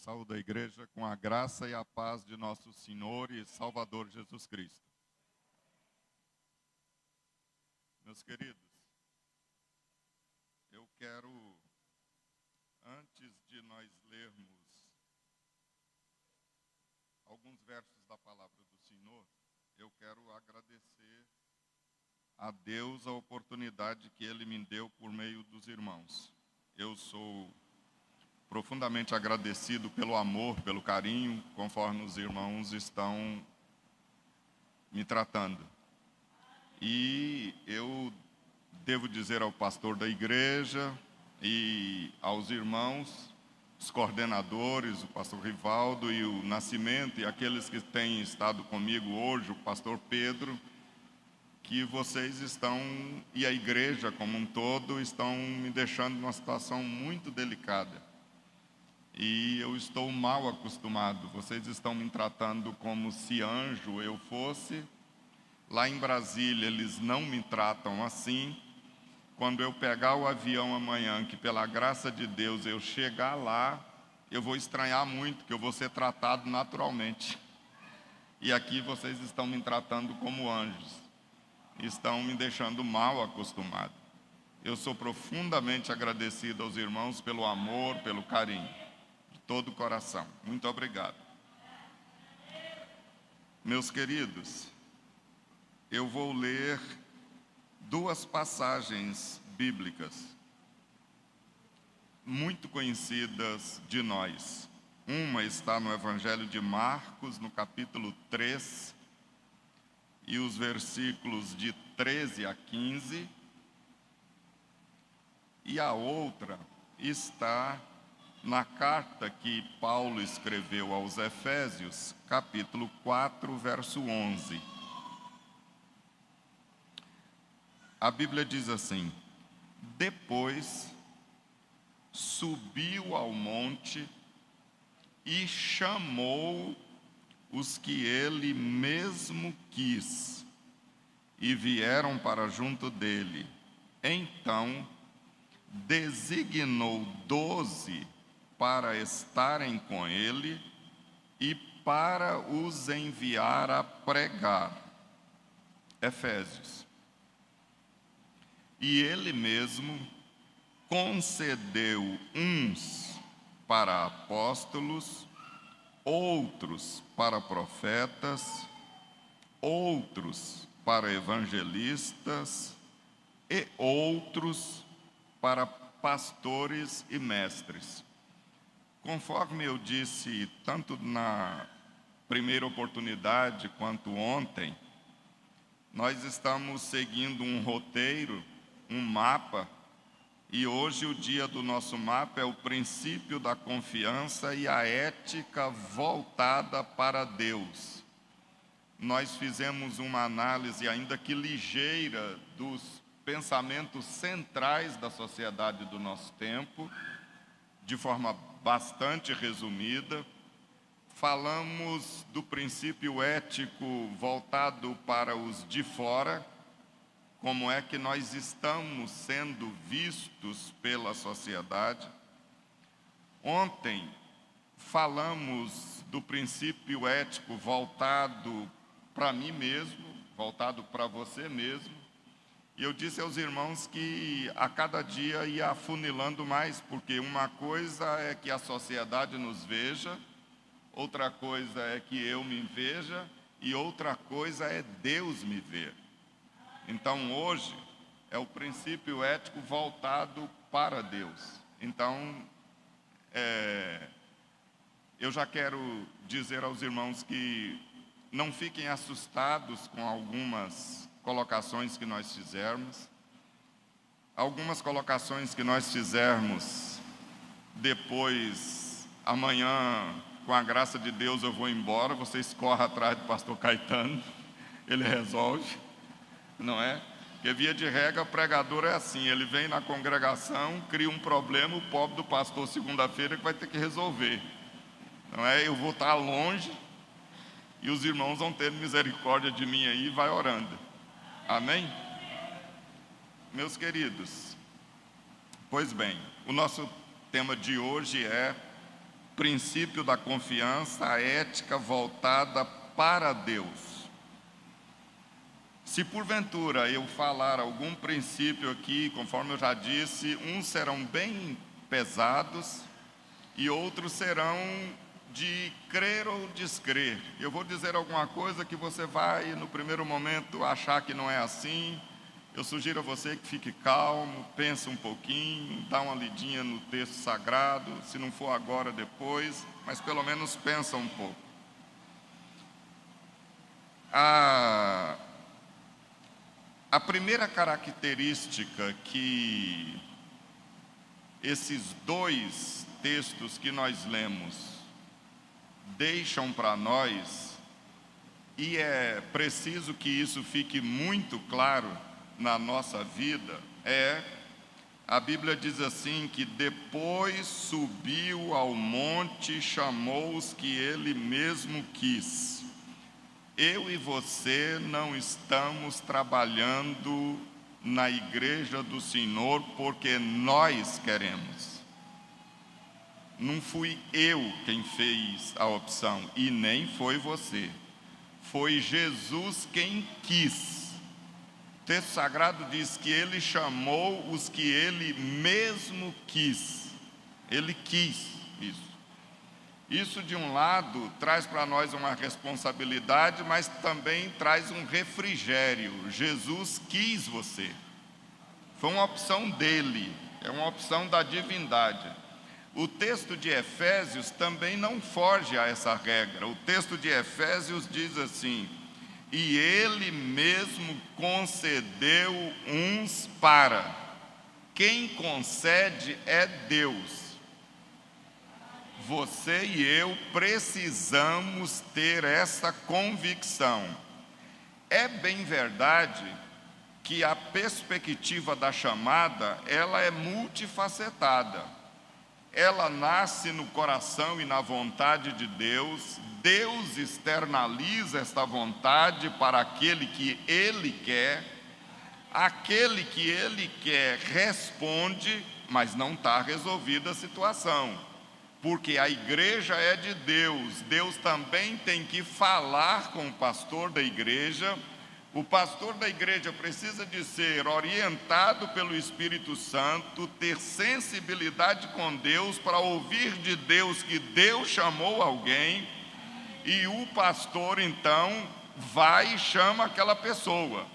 Saúdo a igreja com a graça e a paz de nosso Senhor e Salvador Jesus Cristo. Meus queridos, eu quero, antes de nós lermos alguns versos da palavra do Senhor, eu quero agradecer a Deus a oportunidade que Ele me deu por meio dos irmãos. Eu sou profundamente agradecido pelo amor, pelo carinho, conforme os irmãos estão me tratando. E eu devo dizer ao pastor da igreja e aos irmãos, os coordenadores, o pastor Rivaldo e o Nascimento, e aqueles que têm estado comigo hoje, o pastor Pedro, que vocês estão, e a igreja como um todo, estão me deixando numa situação muito delicada. E eu estou mal acostumado. Vocês estão me tratando como se anjo eu fosse. Lá em Brasília eles não me tratam assim. Quando eu pegar o avião amanhã, que pela graça de Deus eu chegar lá, eu vou estranhar muito, que eu vou ser tratado naturalmente. E aqui vocês estão me tratando como anjos. Estão me deixando mal acostumado. Eu sou profundamente agradecido aos irmãos pelo amor, pelo carinho. Todo o coração. Muito obrigado. Meus queridos, eu vou ler duas passagens bíblicas muito conhecidas de nós. Uma está no Evangelho de Marcos, no capítulo 3, e os versículos de 13 a 15. E a outra está na carta que Paulo escreveu aos Efésios, capítulo 4, verso 11. A Bíblia diz assim: depois subiu ao monte e chamou os que ele mesmo quis, e vieram para junto dele. Então designou 12 para estarem com ele e para os enviar a pregar. Efésios. E ele mesmo concedeu uns para apóstolos, outros para profetas, outros para evangelistas e outros para pastores e mestres. Conforme eu disse, tanto na primeira oportunidade quanto ontem, nós estamos seguindo um roteiro, um mapa, e hoje o dia do nosso mapa é o princípio da confiança e a ética voltada para Deus. Nós fizemos uma análise, ainda que ligeira, dos pensamentos centrais da sociedade do nosso tempo, de forma bastante resumida. Falamos do princípio ético voltado para os de fora, como é que nós estamos sendo vistos pela sociedade. Ontem falamos do princípio ético voltado para mim mesmo, voltado para você mesmo. E eu disse aos irmãos que a cada dia ia afunilando mais, porque uma coisa é que a sociedade nos veja, outra coisa é que eu me veja, e outra coisa é Deus me ver. Então hoje é o princípio ético voltado para Deus. Então, eu já quero dizer aos irmãos que não fiquem assustados com algumas colocações que nós fizermos. Algumas colocações que nós fizermos, depois, amanhã, com a graça de Deus, eu vou embora, vocês corram atrás do pastor Caetano, ele resolve, não é? Porque via de regra, pregador é assim, ele vem na congregação, cria um problema, o pobre do pastor segunda-feira que vai ter que resolver, não é? Eu vou estar longe, e os irmãos vão ter misericórdia de mim aí, vai orando. Amém? Meus queridos, pois bem, o nosso tema de hoje é princípio da confiança, a ética voltada para Deus. Se porventura eu falar algum princípio aqui, conforme eu já disse, uns serão bem pesados e outros serão de crer ou descrer. Eu vou dizer alguma coisa que você vai, no primeiro momento, achar que não é assim. Eu sugiro a você que fique calmo, pense um pouquinho, dá uma lidinha no texto sagrado, se não for agora, depois, mas pelo menos pensa um pouco. A primeira característica que esses dois textos que nós lemos deixam para nós, e é preciso que isso fique muito claro na nossa vida, a Bíblia diz assim, que depois subiu ao monte e chamou os que ele mesmo quis. Eu e você não estamos trabalhando na igreja do Senhor porque nós queremos. Não fui eu quem fez a opção e nem foi você. Foi Jesus quem quis. O texto sagrado diz que ele chamou os que ele mesmo quis. Ele quis isso. Isso, de um lado, traz para nós uma responsabilidade, mas também traz um refrigério. Jesus quis você. Foi uma opção dele, é uma opção da divindade. O texto de Efésios também não foge a essa regra. O texto de Efésios diz assim: e ele mesmo concedeu uns para. Quem concede é Deus. Você e eu precisamos ter essa convicção. É bem verdade que a perspectiva da chamada, ela é multifacetada. Ela nasce no coração e na vontade de Deus. Deus externaliza esta vontade para aquele que Ele quer. Aquele que Ele quer responde, mas não está resolvida a situação. Porque a igreja é de Deus, Deus também tem que falar com o pastor da igreja. O pastor da igreja precisa de ser orientado pelo Espírito Santo, ter sensibilidade com Deus para ouvir de Deus que Deus chamou alguém, e o pastor então vai e chama aquela pessoa.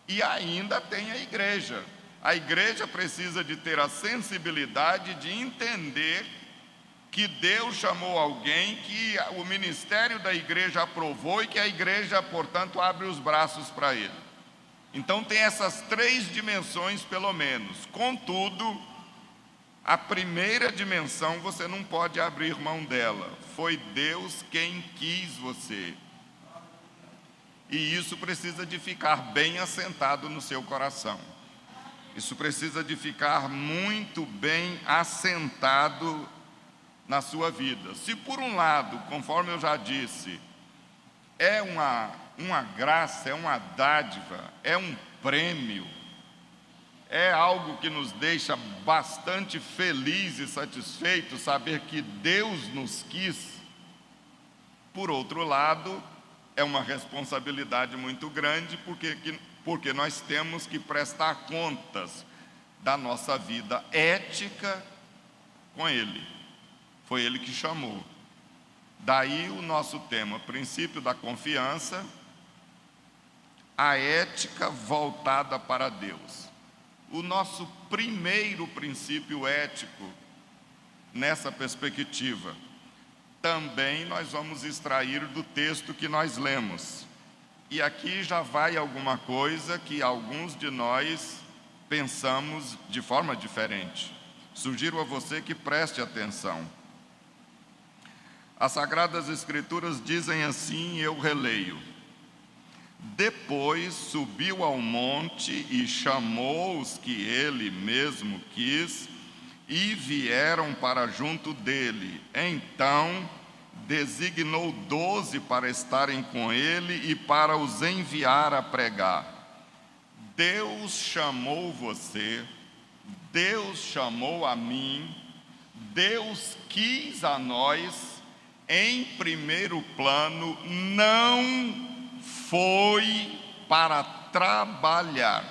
E ainda tem a igreja. A igreja precisa de ter a sensibilidade de entender que Deus chamou alguém, que o ministério da igreja aprovou e que a igreja, portanto, abre os braços para ele. Então tem essas três dimensões pelo menos. Contudo, a primeira dimensão você não pode abrir mão dela. Foi Deus quem quis você. E isso precisa de ficar bem assentado no seu coração. Isso precisa de ficar muito bem assentado na sua vida. Se por um lado, conforme eu já disse, é uma graça, é uma dádiva, é um prêmio, é algo que nos deixa bastante felizes e satisfeitos saber que Deus nos quis. Por outro lado, é uma responsabilidade muito grande, porque nós temos que prestar contas da nossa vida ética com Ele. Foi Ele que chamou. Daí o nosso tema, princípio da confiança, a ética voltada para Deus. O nosso primeiro princípio ético, nessa perspectiva, também nós vamos extrair do texto que nós lemos. E aqui já vai alguma coisa que alguns de nós pensamos de forma diferente. Sugiro a você que preste atenção. As Sagradas Escrituras dizem assim, eu releio: depois subiu ao monte e chamou os que ele mesmo quis, e vieram para junto dele. Então designou 12 para estarem com ele e para os enviar a pregar. Deus chamou você, Deus chamou a mim, Deus quis a nós, em primeiro plano, não foi para trabalhar.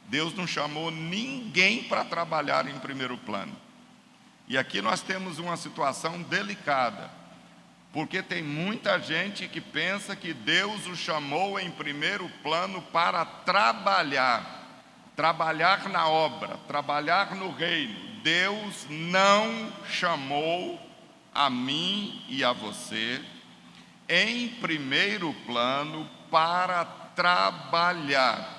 Deus não chamou ninguém para trabalhar em primeiro plano. E aqui nós temos uma situação delicada, porque tem muita gente que pensa que Deus o chamou em primeiro plano para trabalhar, trabalhar na obra, trabalhar no reino. Deus não chamou a mim e a você em primeiro plano para trabalhar.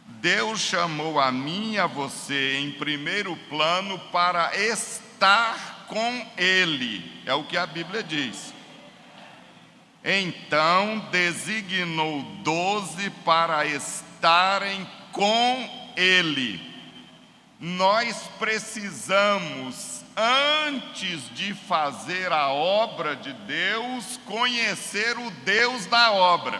Deus chamou a mim e a você em primeiro plano para estar com Ele. É o que a Bíblia diz. Então designou 12 para estarem com Ele. Nós precisamos, antes de fazer a obra de Deus, conhecer o Deus da obra.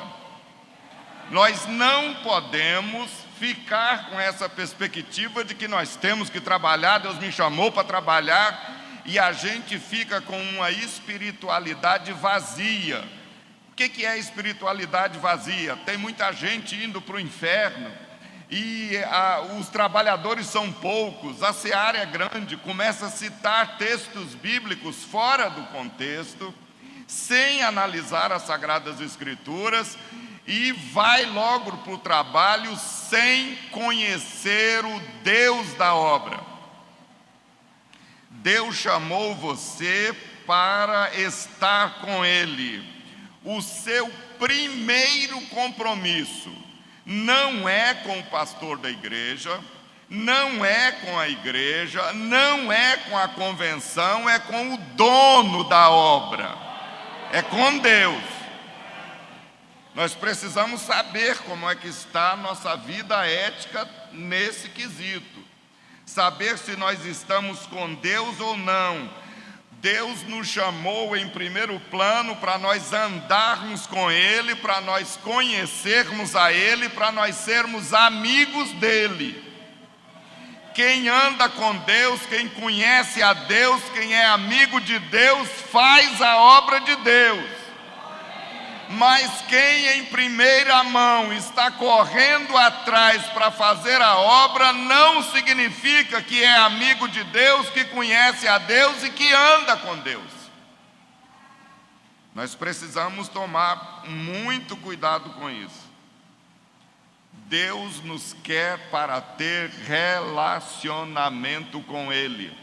Nós não podemos ficar com essa perspectiva de que nós temos que trabalhar, Deus me chamou para trabalhar, e a gente fica com uma espiritualidade vazia. O que é espiritualidade vazia? Tem muita gente indo para o inferno, e os trabalhadores são poucos, a seara é grande, começa a citar textos bíblicos fora do contexto, sem analisar as Sagradas Escrituras, e vai logo para o trabalho sem conhecer o Deus da obra. Deus chamou você para estar com Ele. O seu primeiro compromisso não é com o pastor da igreja, não é com a igreja, não é com a convenção, é com o dono da obra, é com Deus. Nós precisamos saber como é que está a nossa vida ética nesse quesito, saber se nós estamos com Deus ou não. Deus nos chamou em primeiro plano para nós andarmos com Ele, para nós conhecermos a Ele, para nós sermos amigos dEle. Quem anda com Deus, quem conhece a Deus, quem é amigo de Deus, faz a obra de Deus. Mas quem em primeira mão está correndo atrás para fazer a obra, não significa que é amigo de Deus, que conhece a Deus e que anda com Deus. Nós precisamos tomar muito cuidado com isso. Deus nos quer para ter relacionamento com Ele.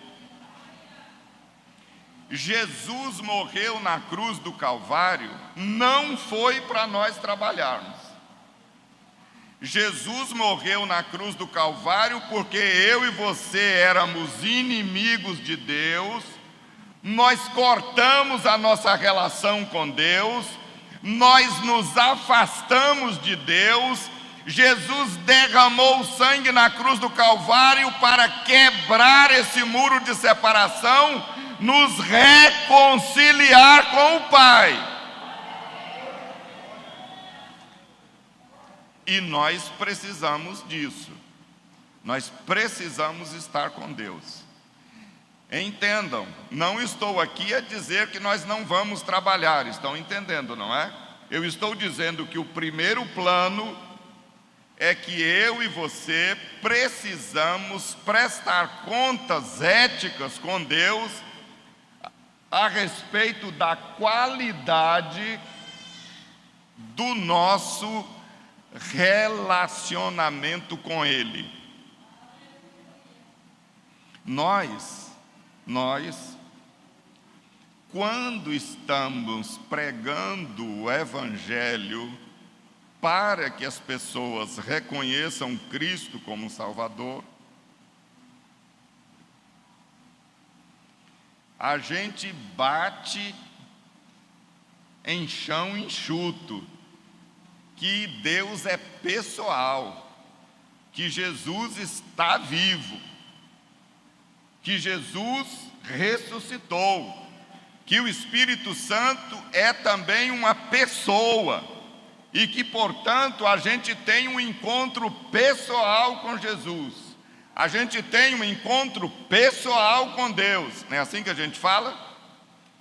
Jesus morreu na cruz do Calvário, não foi para nós trabalharmos. Jesus morreu na cruz do Calvário porque eu e você éramos inimigos de Deus, nós cortamos a nossa relação com Deus, nós nos afastamos de Deus. Jesus derramou o sangue na cruz do Calvário para quebrar esse muro de separação, nos reconciliar com o Pai. E nós precisamos disso. Nós precisamos estar com Deus. Entendam, não estou aqui a dizer que nós não vamos trabalhar, estão entendendo, não é? Eu estou dizendo que o primeiro plano é que eu e você precisamos prestar contas éticas com Deus a respeito da qualidade do nosso relacionamento com Ele. Nós, quando estamos pregando o Evangelho para que as pessoas reconheçam Cristo como Salvador, a gente bate em chão enxuto, que Deus é pessoal, que Jesus está vivo, que Jesus ressuscitou, que o Espírito Santo é também uma pessoa, e que, portanto, a gente tem um encontro pessoal com Jesus. A gente tem um encontro pessoal com Deus. Não é assim que a gente fala?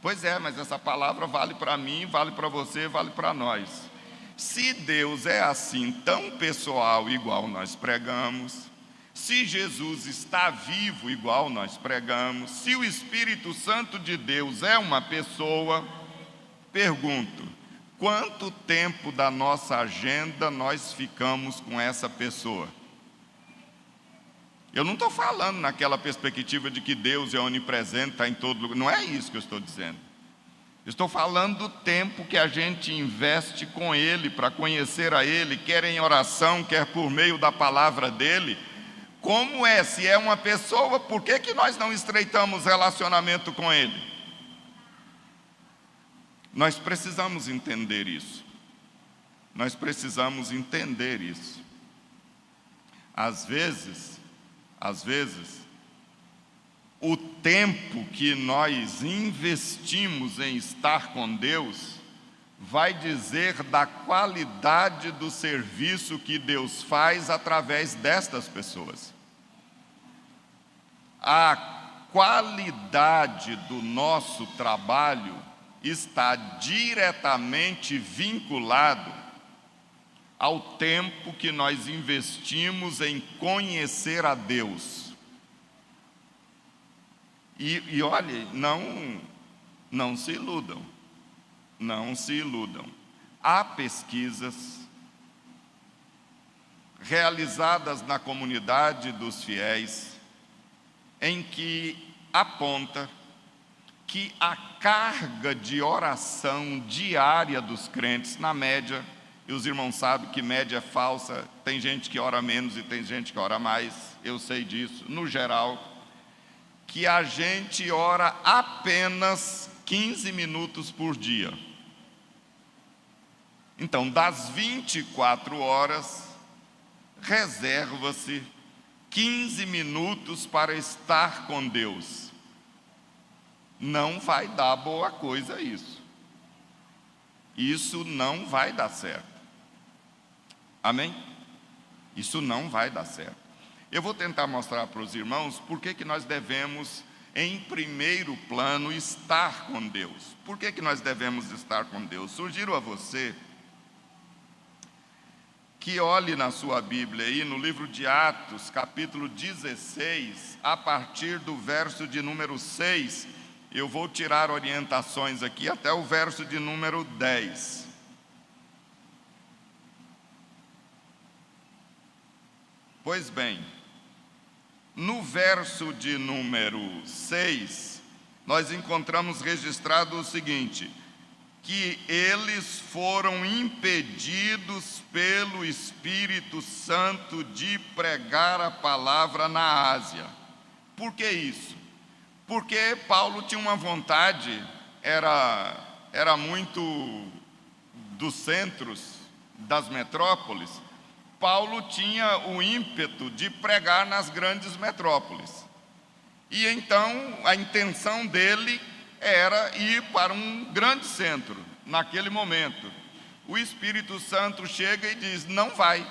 Pois é, mas essa palavra vale para mim, vale para você, vale para nós. Se Deus é assim, tão pessoal, igual nós pregamos, se Jesus está vivo, igual nós pregamos, se o Espírito Santo de Deus é uma pessoa, pergunto, quanto tempo da nossa agenda nós ficamos com essa pessoa? Eu não estou falando naquela perspectiva de que Deus é onipresente, está em todo lugar. Não é isso que eu estou dizendo. Eu estou falando do tempo que a gente investe com Ele, para conhecer a Ele, quer em oração, quer por meio da palavra dEle. Como é? Se é uma pessoa, por que nós não estreitamos relacionamento com Ele? Nós precisamos entender isso. Nós precisamos entender isso. Às vezes, o tempo que nós investimos em estar com Deus vai dizer da qualidade do serviço que Deus faz através destas pessoas. A qualidade do nosso trabalho está diretamente vinculado ao tempo que nós investimos em conhecer a Deus. E olhe, não se iludam, não se iludam. Há pesquisas realizadas na comunidade dos fiéis em que aponta que a carga de oração diária dos crentes, na média, e os irmãos sabem que média é falsa, tem gente que ora menos e tem gente que ora mais, eu sei disso, no geral, que a gente ora apenas 15 minutos por dia. Então, das 24 horas, reserva-se 15 minutos para estar com Deus. Não vai dar boa coisa isso. Isso não vai dar certo. Amém? Isso não vai dar certo. Eu vou tentar mostrar para os irmãos por que nós devemos, em primeiro plano, estar com Deus. Por que nós devemos estar com Deus? Sugiro a você que olhe na sua Bíblia aí, no livro de Atos, capítulo 16, a partir do verso de número 6, eu vou tirar orientações aqui até o verso de número 10. Pois bem, no verso de número 6, nós encontramos registrado o seguinte: que eles foram impedidos pelo Espírito Santo de pregar a palavra na Ásia. Por que isso? Porque Paulo tinha uma vontade, era muito dos centros, das metrópoles. Paulo tinha o ímpeto de pregar nas grandes metrópoles. E então a intenção dele era ir para um grande centro. Naquele momento, o Espírito Santo chega e diz: não vai.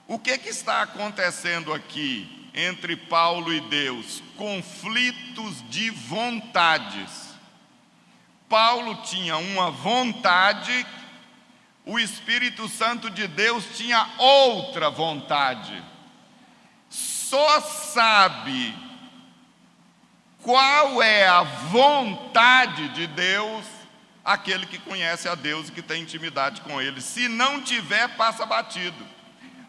O que está acontecendo aqui entre Paulo e Deus? Conflitos de vontades. Paulo tinha uma vontade, o Espírito Santo de Deus tinha outra vontade. Só sabe qual é a vontade de Deus aquele que conhece a Deus e que tem intimidade com Ele. Se não tiver, passa batido.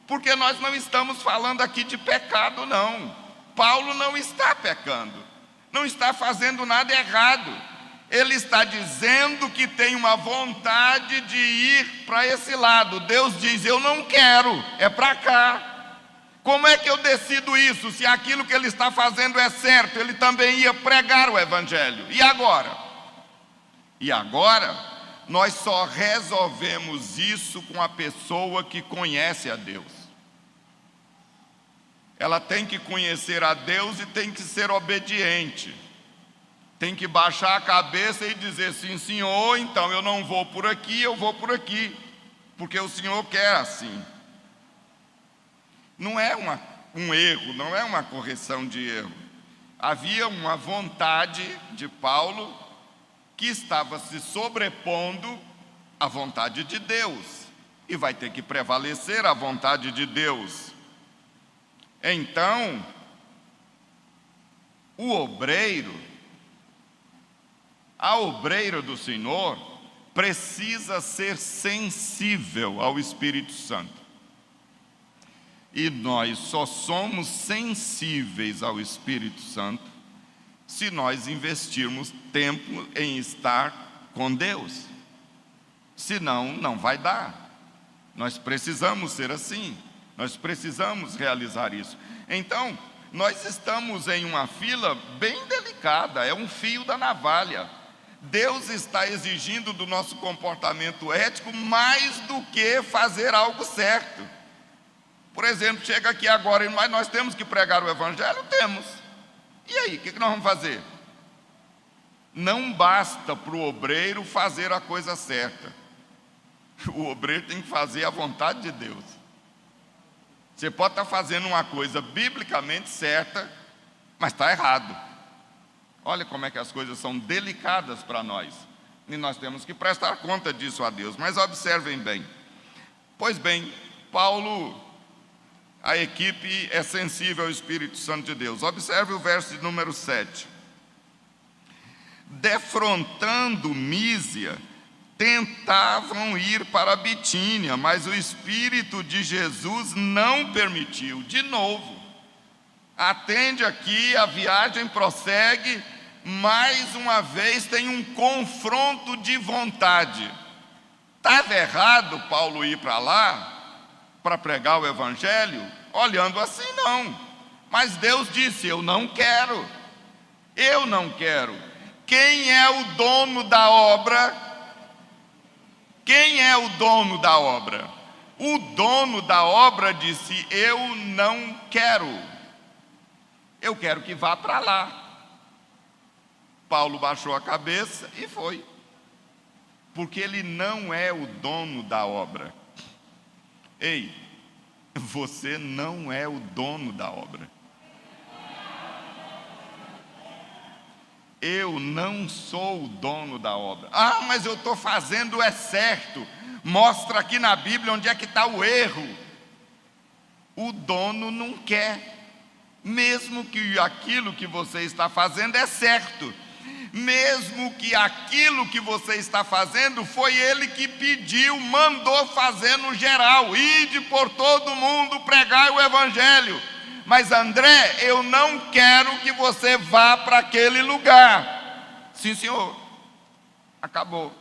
Porque nós não estamos falando aqui de pecado, não. Paulo não está pecando, não está fazendo nada errado. Ele está dizendo que tem uma vontade de ir para esse lado. Deus diz: eu não quero, é para cá. Como é que eu decido isso? Se aquilo que ele está fazendo é certo, ele também ia pregar o Evangelho. E agora? E agora, nós só resolvemos isso com a pessoa que conhece a Deus. Ela tem que conhecer a Deus e tem que ser obediente. Tem que baixar a cabeça e dizer: sim, Senhor, então eu não vou por aqui, eu vou por aqui, porque o Senhor quer assim. Não é uma um erro, não é uma correção de erro. Havia uma vontade de Paulo que estava se sobrepondo à vontade de Deus, e vai ter que prevalecer a vontade de Deus. Então, a obreira do Senhor precisa ser sensível ao Espírito Santo. E nós só somos sensíveis ao Espírito Santo se nós investirmos tempo em estar com Deus. Senão, não vai dar. Nós precisamos ser assim. Nós precisamos realizar isso. Então, nós estamos em uma fila bem delicada, é um fio da navalha. Deus está exigindo do nosso comportamento ético mais do que fazer algo certo. Por exemplo, chega aqui agora, mas nós temos que pregar o Evangelho? Temos. E aí, o que nós vamos fazer? Não basta para o obreiro fazer a coisa certa. O obreiro tem que fazer a vontade de Deus. Você pode estar fazendo uma coisa biblicamente certa, mas está errado. Olha como é que as coisas são delicadas para nós. E nós temos que prestar conta disso a Deus. Mas observem bem. Pois bem, Paulo, a equipe é sensível ao Espírito Santo de Deus. Observe o verso número 7. Defrontando Mísia, tentavam ir para a Bitínia, mas o Espírito de Jesus não permitiu. De novo, atende aqui, a viagem prossegue, mais uma vez tem um confronto de vontade. Estava errado Paulo ir para lá para pregar o Evangelho? Olhando assim, não. Mas Deus disse: eu não quero. Eu não quero. Quem é o dono da obra? Quem é o dono da obra? O dono da obra disse: eu não quero. Eu quero que vá para lá. Paulo baixou a cabeça e foi. Porque ele não é o dono da obra. Ei, você não é o dono da obra. Eu não sou o dono da obra. Ah, mas eu estou fazendo é certo. Mostra aqui na Bíblia onde é que está o erro. O dono não quer. Mesmo que aquilo que você está fazendo é certo. Mesmo que aquilo que você está fazendo foi ele que pediu, mandou fazer no geral. Ide por todo mundo pregar o Evangelho. Mas André, eu não quero que você vá para aquele lugar. Sim, senhor. Acabou.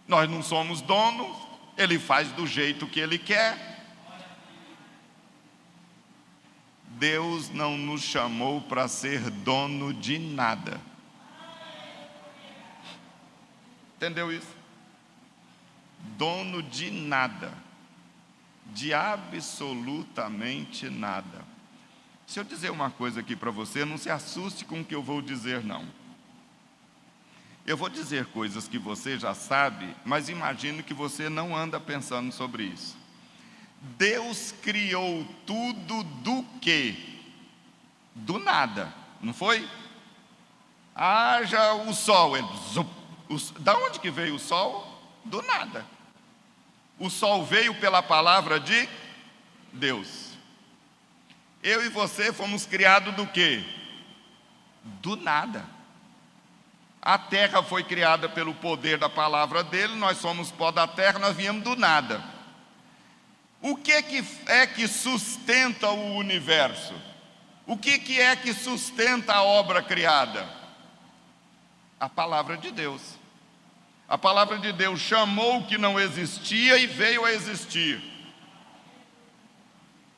Nós não somos donos, ele faz do jeito que ele quer. Deus não nos chamou para ser dono de nada. Entendeu isso? Dono de nada. De absolutamente nada. Se eu dizer uma coisa aqui para você, não se assuste com o que eu vou dizer, não. Eu vou dizer coisas que você já sabe, mas imagino que você não anda pensando sobre isso. Deus criou tudo do quê? Do nada, não foi? Haja o sol. Da onde que veio o sol? Do nada. O sol veio pela palavra de Deus. Eu e você fomos criados do quê? Do nada. A terra foi criada pelo poder da palavra dele, nós somos pó da terra, nós viemos do nada. O que é que sustenta o universo? O que é que sustenta a obra criada? A palavra de Deus. A palavra de Deus chamou o que não existia e veio a existir.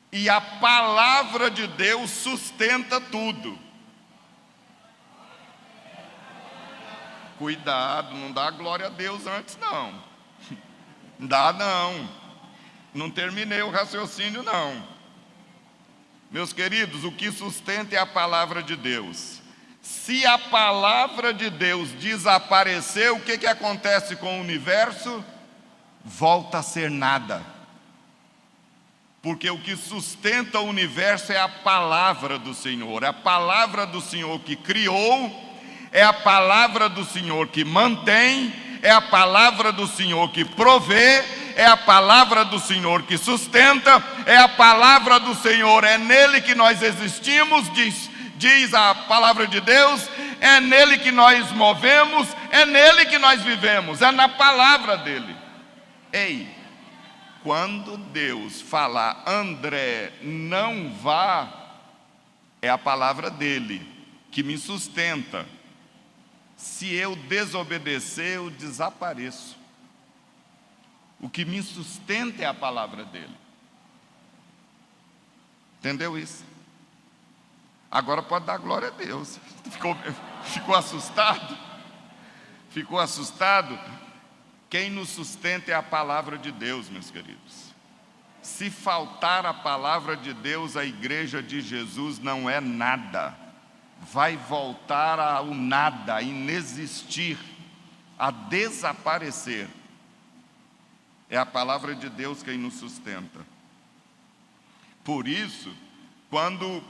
E a palavra de Deus sustenta tudo. Cuidado, não dá glória a Deus antes não. Dá não. Não terminei o raciocínio, não. Meus queridos, o que sustenta é a palavra de Deus. Se a palavra de Deus desaparecer, o que acontece com o universo? Volta a ser nada. porque o que sustenta o universo é a palavra do Senhor. É a palavra do Senhor que criou, é a palavra do Senhor que mantém, é a palavra do Senhor que provê, é a palavra do Senhor que sustenta, é a palavra do Senhor, é nele que nós existimos, diz a palavra de Deus, é nele que nós movemos, é nele que nós vivemos, é na palavra dele. Ei, quando Deus falar, André, não vá, é a palavra dele que me sustenta. Se eu desobedecer, eu desapareço. O que me sustenta é a palavra dele. Entendeu isso? Agora pode dar glória a Deus. Ficou assustado? Ficou assustado? Quem nos sustenta é a palavra de Deus, meus queridos. Se faltar a palavra de Deus, a igreja de Jesus não é nada. Vai voltar ao nada, a inexistir, a desaparecer. É a palavra de Deus quem nos sustenta. Por isso, quando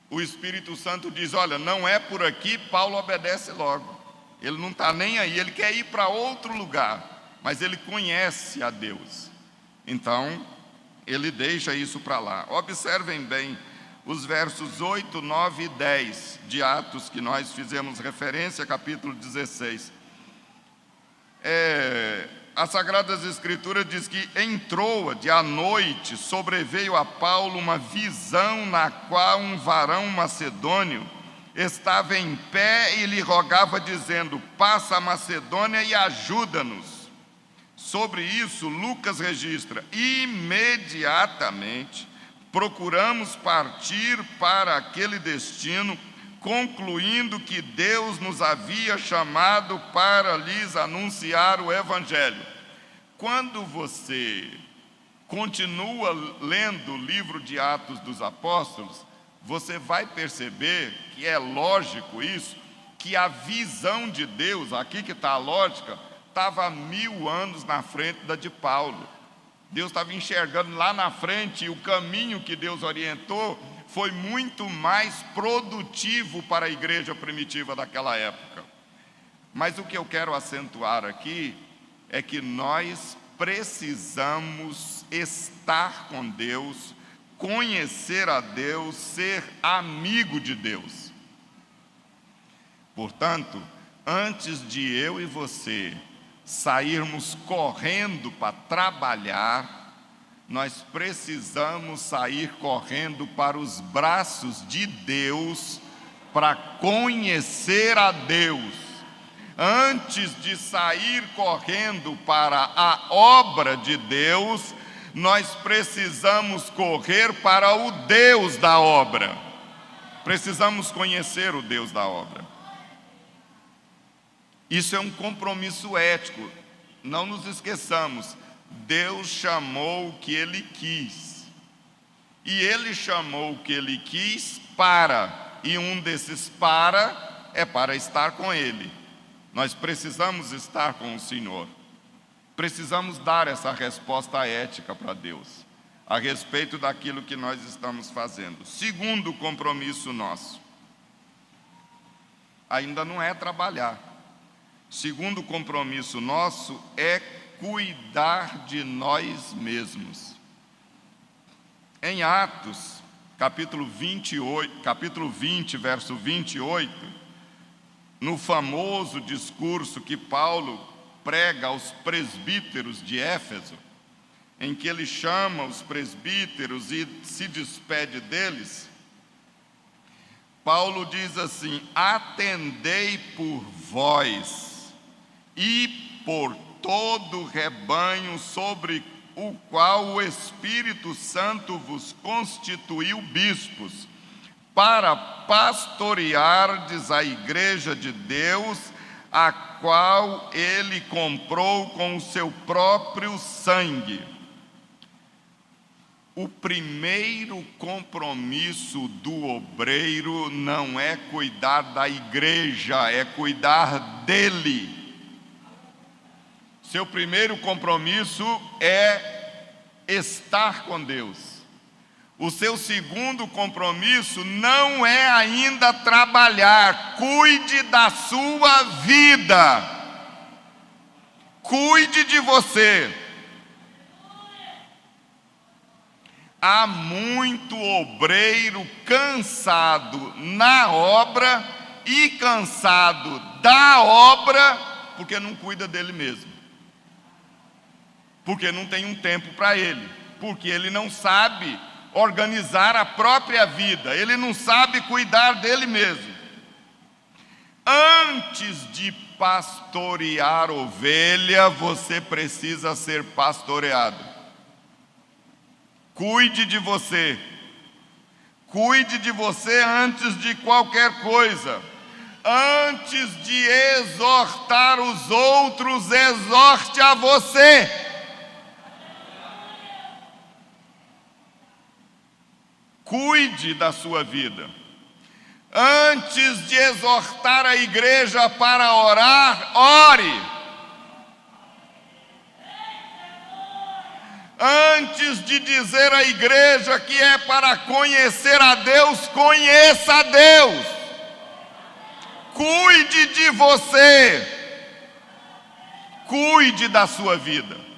o Espírito Santo diz, olha, não é por aqui, Paulo obedece logo. Ele não está nem aí, ele quer ir para outro lugar, mas ele conhece a Deus. Então, ele deixa isso para lá. Observem bem os versos 8, 9 e 10 de Atos, que nós fizemos referência, capítulo 16. As Sagradas Escrituras diz que em Troade, à noite, sobreveio a Paulo uma visão na qual um varão macedônio estava em pé e lhe rogava, dizendo, passa a Macedônia e ajuda-nos. Sobre isso, Lucas registra, imediatamente procuramos partir para aquele destino, concluindo que Deus nos havia chamado para lhes anunciar o Evangelho. Quando você continua lendo o livro de Atos dos Apóstolos, você vai perceber que é lógico isso, que a visão de Deus, aqui que está a lógica, estava 1000 anos na frente da de Paulo. Deus estava enxergando lá na frente, e o caminho que Deus orientou foi muito mais produtivo para a igreja primitiva daquela época. Mas o que eu quero acentuar aqui é que nós precisamos estar com Deus, conhecer a Deus, ser amigo de Deus. Portanto, antes de eu e você sairmos correndo para trabalhar, nós precisamos sair correndo para os braços de Deus, para conhecer a Deus. Antes de sair correndo para a obra de Deus, nós precisamos correr para o Deus da obra. Precisamos conhecer o Deus da obra. Isso é um compromisso ético. Não nos esqueçamos, Deus chamou o que Ele quis. E Ele chamou o que Ele quis para, e um desses para, é para estar com Ele. Nós precisamos estar com o Senhor. Precisamos dar essa resposta ética para Deus, a respeito daquilo que nós estamos fazendo. Segundo compromisso nosso, ainda não é trabalhar. Segundo compromisso nosso é cuidar de nós mesmos. Em Atos, capítulo 20, verso 28, no famoso discurso que Paulo prega aos presbíteros de Éfeso, em que ele chama os presbíteros e se despede deles, Paulo diz assim: atendei por vós e por todo o rebanho sobre o qual o Espírito Santo vos constituiu bispos, para pastoreardes a igreja de Deus, a qual ele comprou com o seu próprio sangue. O primeiro compromisso do obreiro não é cuidar da igreja, é cuidar dele. Seu primeiro compromisso é estar com Deus. O seu segundo compromisso não é ainda trabalhar. Cuide da sua vida. Cuide de você. Há muito obreiro cansado na obra e cansado da obra porque não cuida dele mesmo. Porque não tem um tempo para ele. Porque ele não sabe organizar a própria vida. Ele não sabe cuidar dele mesmo. Antes de pastorear ovelha, você precisa ser pastoreado. Cuide de você. Cuide de você antes de qualquer coisa. Antes de exortar os outros, exorte a você. Cuide da sua vida. Antes de exortar a igreja para orar, ore. Antes de dizer à igreja que é para conhecer a Deus, conheça a Deus. Cuide de você. Cuide da sua vida.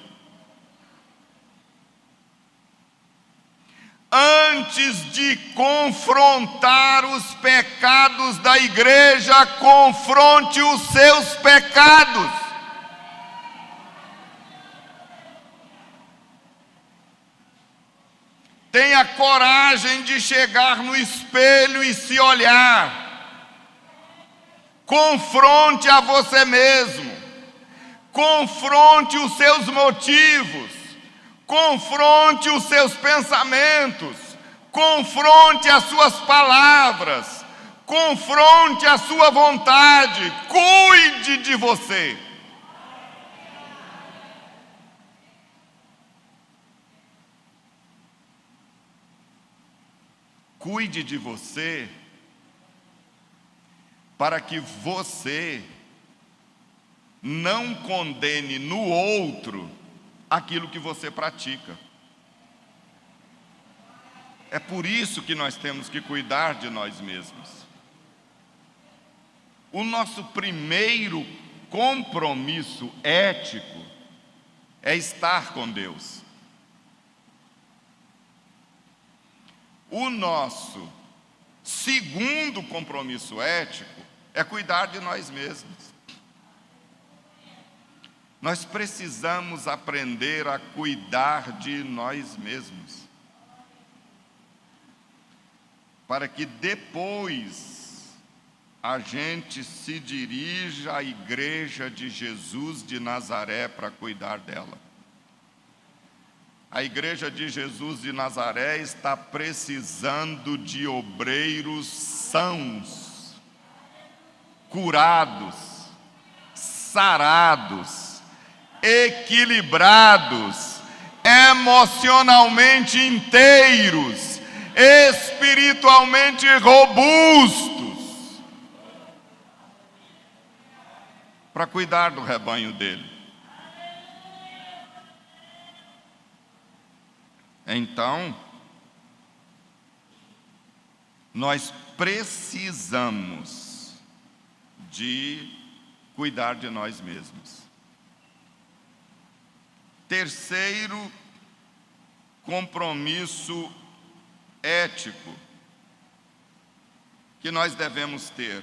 Antes de confrontar os pecados da igreja, confronte os seus pecados. Tenha coragem de chegar no espelho e se olhar. Confronte a você mesmo. Confronte os seus motivos. Confronte os seus pensamentos, confronte as suas palavras, confronte a sua vontade, cuide de você. Cuide de você, para que você não condene no outro aquilo que você pratica. É por isso que nós temos que cuidar de nós mesmos. O nosso primeiro compromisso ético é estar com Deus. O nosso segundo compromisso ético é cuidar de nós mesmos. Nós precisamos aprender a cuidar de nós mesmos, para que depois a gente se dirija à igreja de Jesus de Nazaré para cuidar dela. A igreja de Jesus de Nazaré está precisando de obreiros sãos, curados, sarados, equilibrados, emocionalmente inteiros, espiritualmente robustos, para cuidar do rebanho dele. Então, nós precisamos de cuidar de nós mesmos. Terceiro compromisso ético que nós devemos ter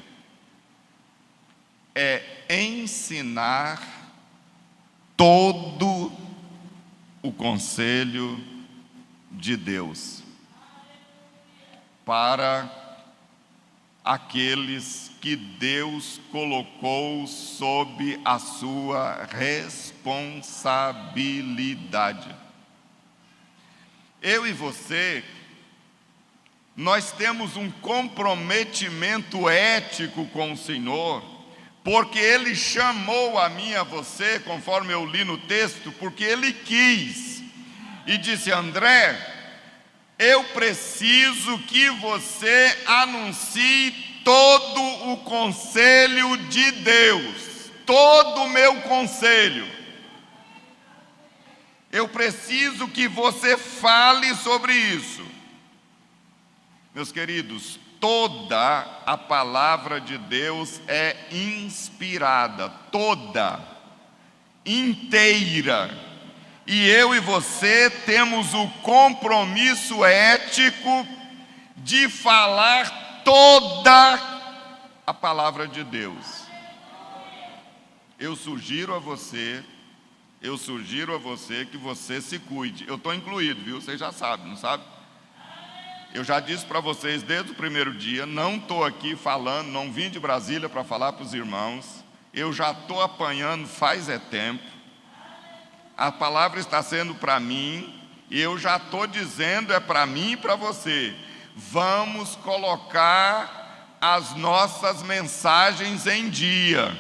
é ensinar todo o conselho de Deus para aqueles que Deus colocou sob a sua responsabilidade. Eu e você, nós temos um comprometimento ético com o Senhor, porque Ele chamou a mim e a você, conforme eu li no texto, porque Ele quis, e disse: André, eu preciso que você anuncie todo o conselho de Deus, todo o meu conselho. Eu preciso que você fale sobre isso. Meus queridos, toda a palavra de Deus é inspirada, toda, inteira. E eu e você temos o compromisso ético de falar toda a palavra de Deus. Eu sugiro a você que você se cuide. Eu estou incluído, viu? Vocês já sabem, não sabe? Eu já disse para vocês desde o primeiro dia, não estou aqui falando, não vim de Brasília para falar para os irmãos. Eu já estou apanhando faz tempo. A palavra está sendo para mim, e eu já estou dizendo, é para mim e para você. Vamos colocar as nossas mensagens em dia.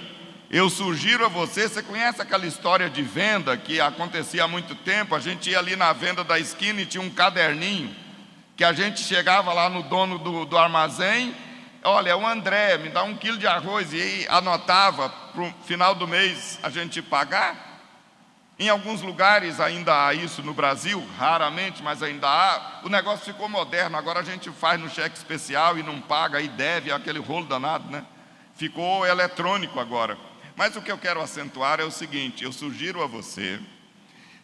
Eu sugiro a você conhece aquela história de venda que acontecia há muito tempo? A gente ia ali na venda da esquina e tinha um caderninho, que a gente chegava lá no dono do armazém, olha, o André, me dá 1 quilo de arroz, e aí anotava para o final do mês a gente pagar. Em alguns lugares ainda há isso no Brasil, raramente, mas ainda há. O negócio ficou moderno, agora a gente faz no cheque especial e não paga, e deve, aquele rolo danado, né? Ficou eletrônico agora. Mas o que eu quero acentuar é o seguinte: eu sugiro a você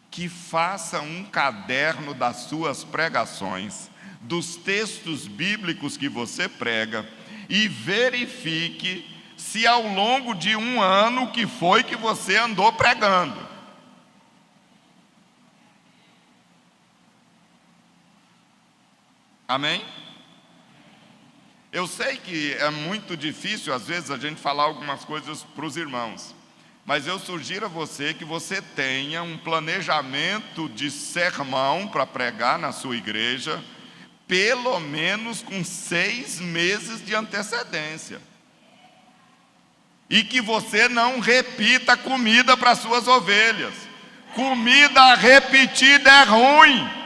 que faça um caderno das suas pregações, dos textos bíblicos que você prega, e verifique se ao longo de um ano o que foi que você andou pregando. Amém? Eu sei que é muito difícil às vezes a gente falar algumas coisas para os irmãos, mas eu sugiro a você que você tenha um planejamento de sermão para pregar na sua igreja, pelo menos com 6 meses de antecedência. E que você não repita comida para suas ovelhas. Comida repetida é ruim.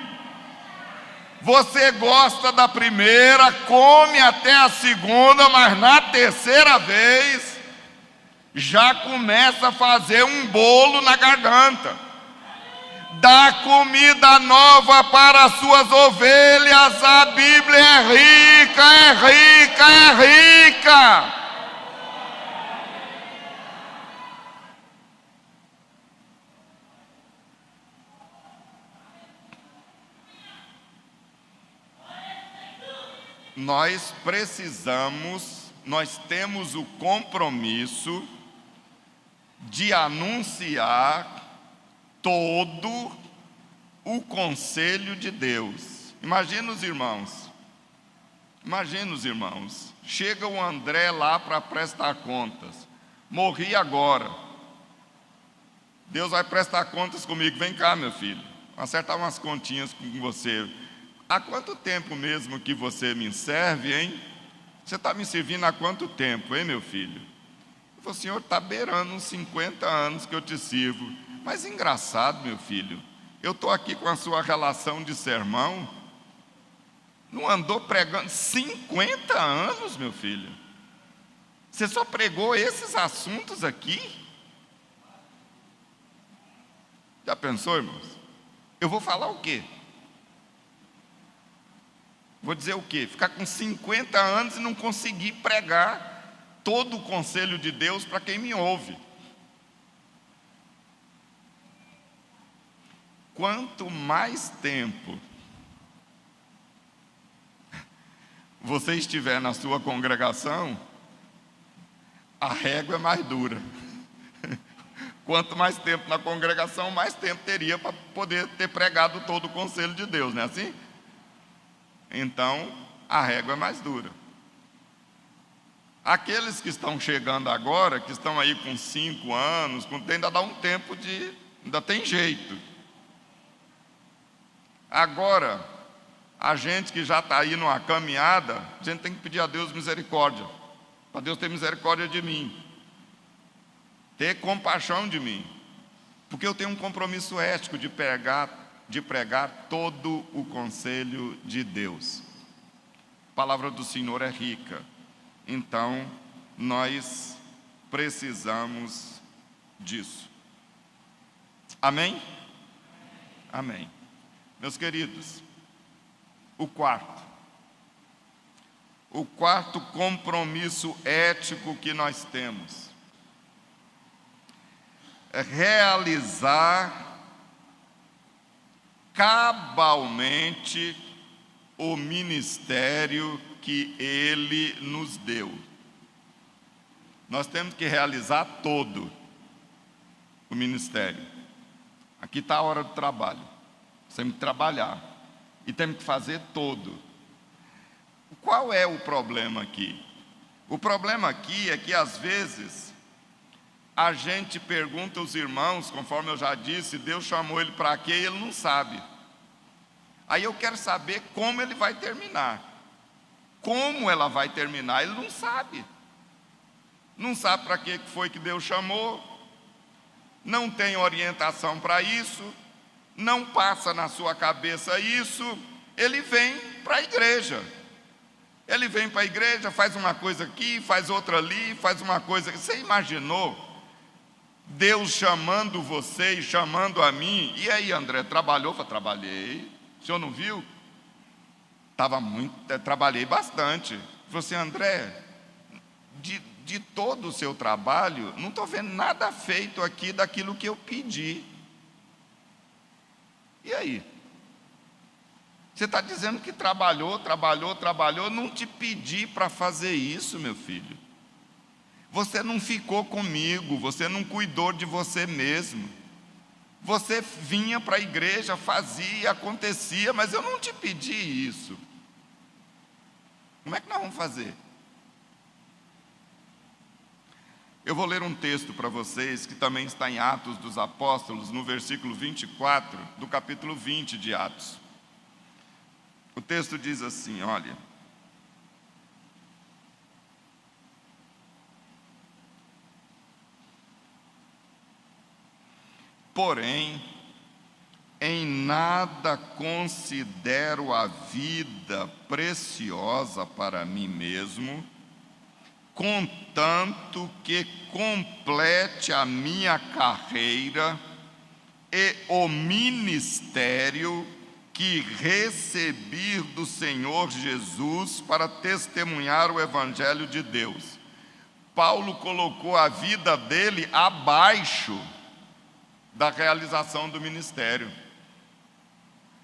Você gosta da primeira, come até a segunda, mas na terceira vez já começa a fazer um bolo na garganta. Dá comida nova para as suas ovelhas. A Bíblia é rica, é rica, é rica. Nós temos o compromisso de anunciar todo o conselho de Deus. Imagina os irmãos, chega o André lá para prestar contas, morri agora, Deus vai prestar contas comigo, vem cá meu filho, acertar umas continhas com você. Há quanto tempo mesmo que você me serve, hein? Você está me servindo há quanto tempo, hein, meu filho? Eu falei, senhor, está beirando uns 50 anos que eu te sirvo. Mas engraçado, meu filho, eu estou aqui com a sua relação de sermão, não andou pregando 50 anos, meu filho? Você só pregou esses assuntos aqui? Já pensou, irmãos? Eu vou falar o quê? Vou dizer o quê? Ficar com 50 anos e não conseguir pregar todo o conselho de Deus para quem me ouve. Quanto mais tempo você estiver na sua congregação, a régua é mais dura. Quanto mais tempo na congregação, mais tempo teria para poder ter pregado todo o conselho de Deus, não é assim? Então, a régua é mais dura. Aqueles que estão chegando agora, que estão aí com 5 anos, ainda dá um tempo ainda tem jeito. Agora, a gente que já está aí numa caminhada, a gente tem que pedir a Deus misericórdia, para Deus ter misericórdia de mim, ter compaixão de mim, porque eu tenho um compromisso ético de pregar todo o conselho de Deus. A palavra do Senhor é rica, então nós precisamos disso. Amém? Amém. Meus queridos, o quarto compromisso ético que nós temos é realizar cabalmente o ministério que Ele nos deu. Nós temos que realizar todo o ministério. Aqui está a hora do trabalho. Temos que trabalhar e temos que fazer todo. Qual é o problema aqui? O problema aqui é que às vezes a gente pergunta aos irmãos, conforme eu já disse, Deus chamou ele para quê e ele não sabe. Aí eu quero saber como ele vai terminar. Como ela vai terminar, ele não sabe. Não sabe para que foi que Deus chamou, não tem orientação para isso, não passa na sua cabeça isso, ele vem para a igreja. Ele vem para a igreja, faz uma coisa aqui, faz outra ali, faz uma coisa... Você imaginou Deus chamando você e chamando a mim? E aí, André, trabalhou? Eu falei, trabalhei. O senhor não viu? Trabalhei bastante. Eu falei assim, André, de todo o seu trabalho, não estou vendo nada feito aqui daquilo que eu pedi. E aí? Você está dizendo que trabalhou, não te pedi para fazer isso, meu filho. Você não ficou comigo, você não cuidou de você mesmo. Você vinha para a igreja, fazia, acontecia, mas eu não te pedi isso. Como é que nós vamos fazer? Eu vou ler um texto para vocês, que também está em Atos dos Apóstolos, no versículo 24, do capítulo 20 de Atos. O texto diz assim, olha: porém, em nada considero a vida preciosa para mim mesmo, contanto que complete a minha carreira e o ministério que recebi do Senhor Jesus para testemunhar o Evangelho de Deus. Paulo colocou a vida dele abaixo da realização do ministério.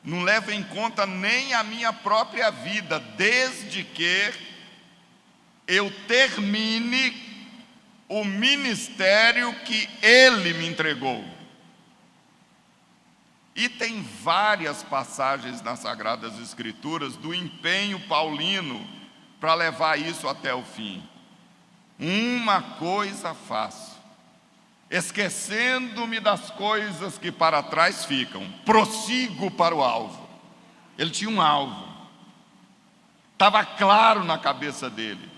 Não leva em conta nem a minha própria vida, desde que eu termine o ministério que Ele me entregou. E tem várias passagens nas Sagradas Escrituras do empenho paulino para levar isso até o fim. Uma coisa faço, esquecendo-me das coisas que para trás ficam, prossigo para o alvo. Ele tinha um alvo, estava claro na cabeça dele.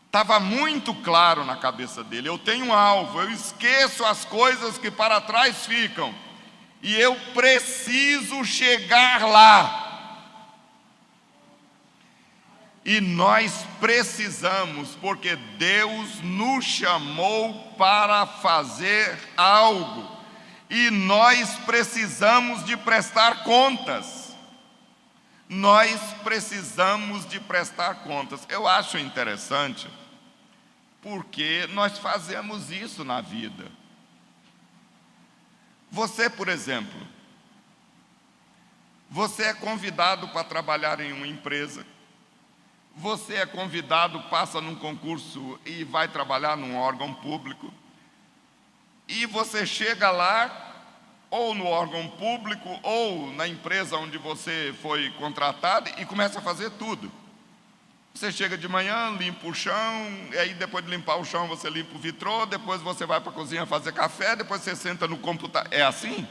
Estava muito claro na cabeça dele. Eu tenho um alvo, eu esqueço as coisas que para trás ficam, e eu preciso chegar lá. E nós precisamos, porque Deus nos chamou para fazer algo, e nós precisamos de prestar contas. Nós precisamos de prestar contas. Eu acho interessante, porque nós fazemos isso na vida. Você, por exemplo, você é convidado para trabalhar em uma empresa, você é convidado, passa num concurso e vai trabalhar num órgão público, e você chega lá, ou no órgão público, ou na empresa onde você foi contratado, e começa a fazer tudo. Você chega de manhã, limpa o chão, e aí depois de limpar o chão você limpa o vitrô, depois você vai para a cozinha fazer café, depois você senta no computador. É assim?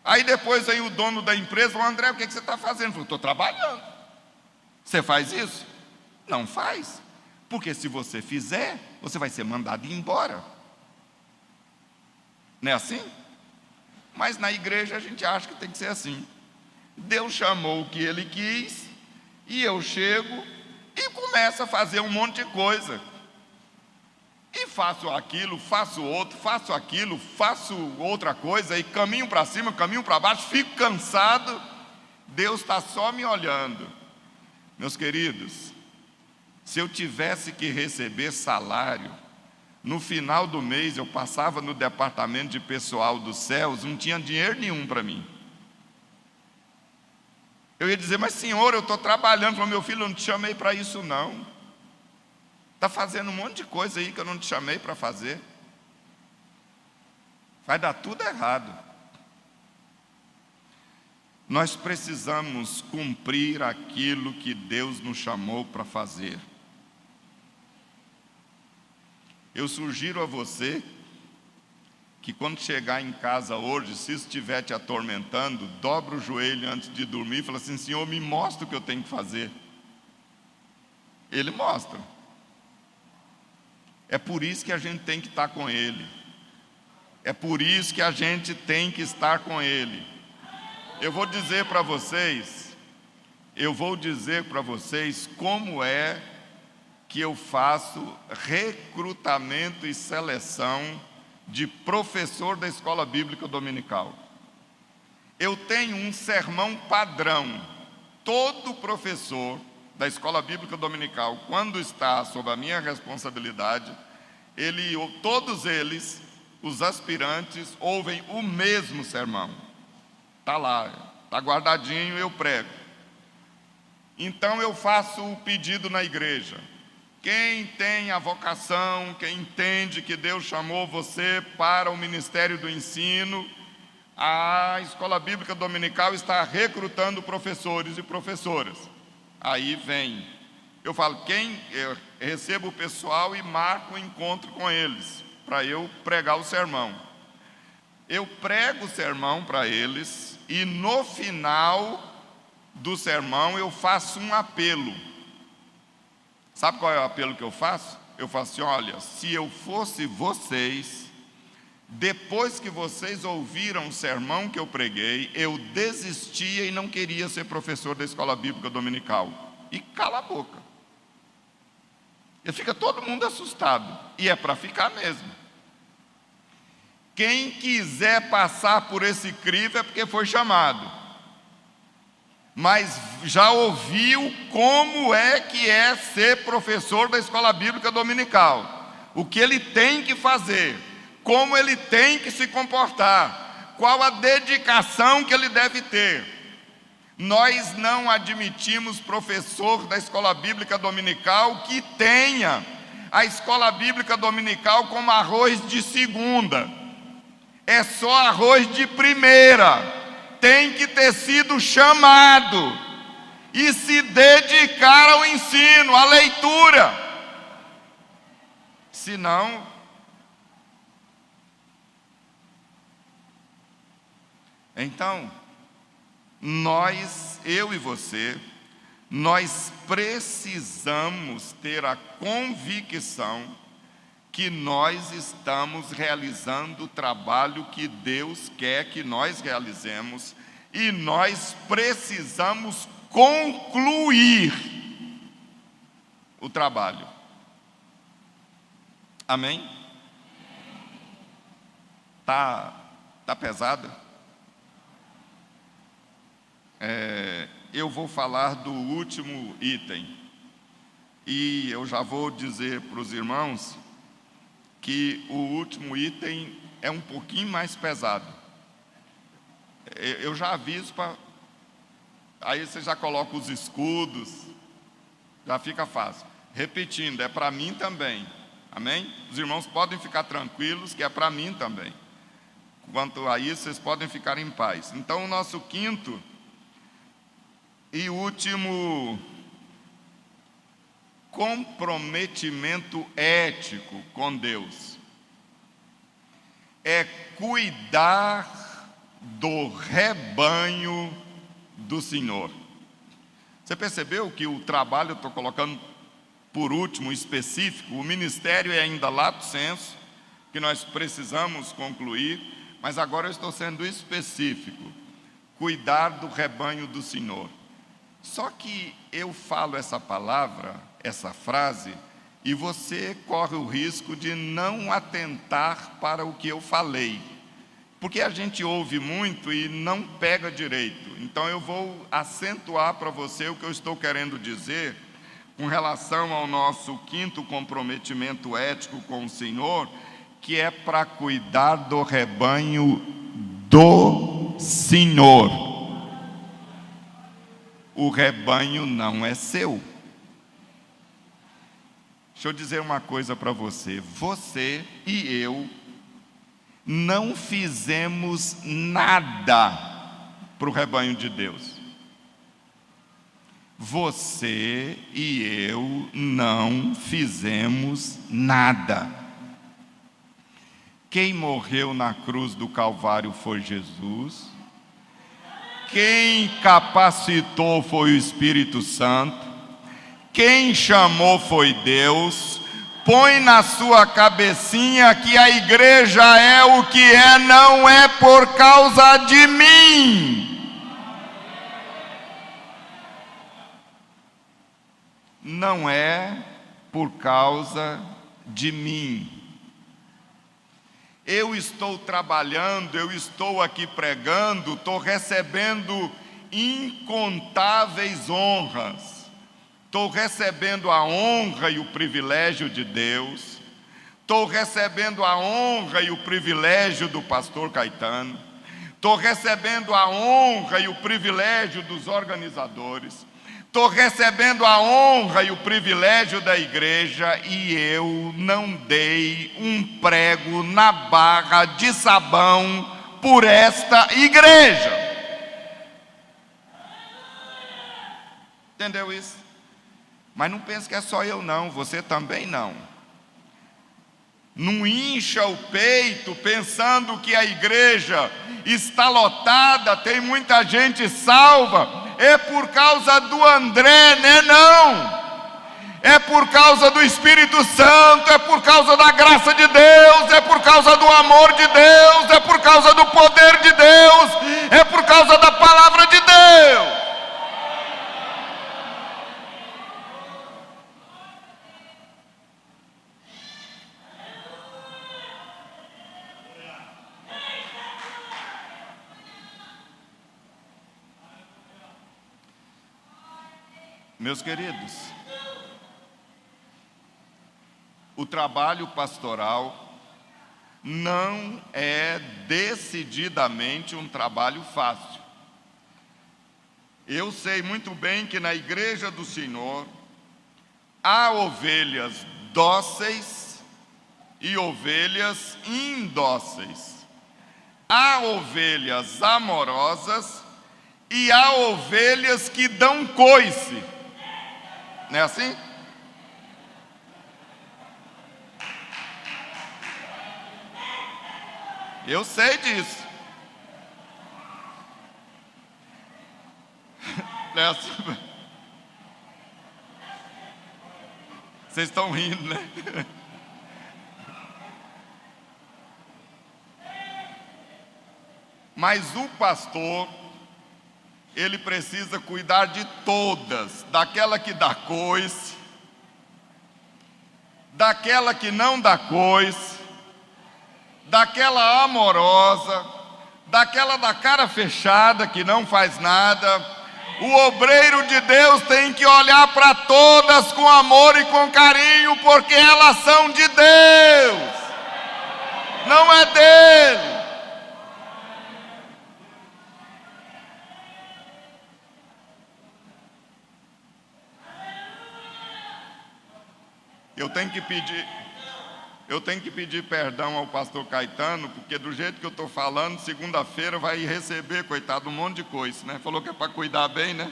Aí depois vem o dono da empresa, André, o que você está fazendo? Eu falo, estou trabalhando. Você faz isso? Não faz. Porque se você fizer, você vai ser mandado embora. Não é assim? Mas na igreja a gente acha que tem que ser assim. Deus chamou o que Ele quis, e eu chego e começo a fazer um monte de coisa. E faço aquilo, faço outro, faço aquilo, faço outra coisa, e caminho para cima, caminho para baixo, fico cansado, Deus está só me olhando. Meus queridos, se eu tivesse que receber salário, no final do mês eu passava no departamento de pessoal dos céus, não tinha dinheiro nenhum para mim. Eu ia dizer, mas senhor, eu estou trabalhando. Falei, meu filho, eu não te chamei para isso não. Está fazendo um monte de coisa aí que eu não te chamei para fazer. Vai dar tudo errado. Nós precisamos cumprir aquilo que Deus nos chamou para fazer. Eu sugiro a você que quando chegar em casa hoje, se isso estiver te atormentando, dobra o joelho antes de dormir e fala assim, Senhor, me mostra o que eu tenho que fazer. Ele mostra. É por isso que a gente tem que estar com Ele. É por isso que a gente tem que estar com Ele. Eu vou dizer para vocês como é que eu faço recrutamento e seleção de professor da escola bíblica dominical. Eu tenho um sermão padrão. Todo professor da escola bíblica dominical, quando está sob a minha responsabilidade, todos eles, os aspirantes, ouvem o mesmo sermão. Está lá, está guardadinho, eu prego. Então eu faço o pedido na igreja. Quem tem a vocação, quem entende que Deus chamou você para o ministério do ensino, a escola bíblica dominical está recrutando professores e professoras. Aí vem, eu falo, eu recebo o pessoal e marco um encontro com eles, para eu pregar o sermão. Eu prego o sermão para eles e no final do sermão eu faço um apelo. Sabe qual é o apelo que eu faço? Eu faço assim, olha, se eu fosse vocês, depois que vocês ouviram o sermão que eu preguei, eu desistia e não queria ser professor da escola bíblica dominical. E cala a boca. E fica todo mundo assustado. E é para ficar mesmo. Quem quiser passar por esse crivo é porque foi chamado. Mas já ouviu como é que é ser professor da escola bíblica dominical. O que ele tem que fazer. Como ele tem que se comportar, qual a dedicação que ele deve ter. Nós não admitimos professor da escola bíblica dominical que tenha a escola bíblica dominical como arroz de segunda. É só arroz de primeira. Tem que ter sido chamado e se dedicar ao ensino, à leitura. Senão, então, eu e você, nós precisamos ter a convicção que nós estamos realizando o trabalho que Deus quer que nós realizemos e nós precisamos concluir o trabalho. Amém? Tá pesado? Eu vou falar do último item e eu já vou dizer para os irmãos que o último item é um pouquinho mais pesado. Eu já aviso aí você já coloca os escudos, já fica fácil. Repetindo, é para mim também, amém? Os irmãos podem ficar tranquilos que é para mim também. Quanto a isso, vocês podem ficar em paz. Então, o nosso quinto e último comprometimento ético com Deus é cuidar do rebanho do Senhor. Você percebeu que o trabalho eu estou colocando por último específico, o ministério é ainda lato sensu, que nós precisamos concluir, mas agora eu estou sendo específico, cuidar do rebanho do Senhor. Só que eu falo essa palavra, essa frase, e você corre o risco de não atentar para o que eu falei, porque a gente ouve muito e não pega direito. Então eu vou acentuar para você o que eu estou querendo dizer com relação ao nosso quinto comprometimento ético com o Senhor, que é para cuidar do rebanho do Senhor. O rebanho não é seu. Deixa eu dizer uma coisa para você. Você e eu não fizemos nada para o rebanho de Deus. Você e eu não fizemos nada. Quem morreu na cruz do Calvário foi Jesus. Quem capacitou foi o Espírito Santo. Quem chamou foi Deus. Põe na sua cabecinha que a igreja é o que é, não é por causa de mim. Não é por causa de mim. Eu estou trabalhando, eu estou aqui pregando, estou recebendo incontáveis honras. Estou recebendo a honra e o privilégio de Deus. Estou recebendo a honra e o privilégio do pastor Caetano. Estou recebendo a honra e o privilégio dos organizadores. Estou recebendo a honra e o privilégio da igreja, e eu não dei um prego na barra de sabão por esta igreja. Entendeu isso? Mas não pense que é só eu não, você também não. Não incha o peito pensando que a igreja está lotada, tem muita gente salva. É por causa do André, né? Não. É por causa do Espírito Santo, é por causa da graça de Deus, é por causa do amor de Deus, é por causa do poder de Deus, é por causa da palavra de Deus. Meus queridos, o trabalho pastoral não é decididamente um trabalho fácil. Eu sei muito bem que na igreja do Senhor há ovelhas dóceis e ovelhas indóceis. Há ovelhas amorosas e há ovelhas que dão coice. Não é assim? Eu sei disso. Não é assim? Vocês estão rindo, né? Mas o pastor, ele precisa cuidar de todas, daquela que dá coice, daquela que não dá coice, daquela amorosa, daquela da cara fechada que não faz nada. O obreiro de Deus tem que olhar para todas com amor e com carinho, porque elas são de Deus, não é dele. Eu tenho que pedir perdão ao pastor Caetano, porque do jeito que eu estou falando, segunda-feira vai receber, coitado, um monte de coisa, né? Falou que é para cuidar bem, né?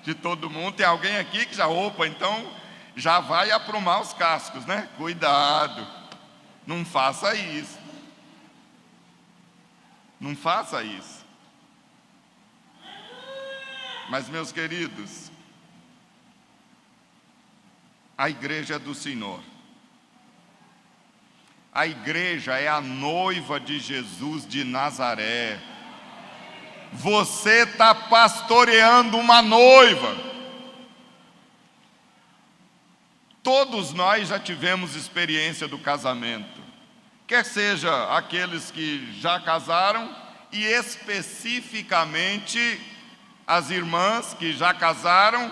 De todo mundo. Tem alguém aqui que já, então já vai aprumar os cascos, né? Cuidado, não faça isso. Não faça isso. Mas, meus queridos, a igreja é do Senhor. A igreja é a noiva de Jesus de Nazaré. Você está pastoreando uma noiva. Todos nós já tivemos experiência do casamento, quer seja aqueles que já casaram e especificamente as irmãs que já casaram,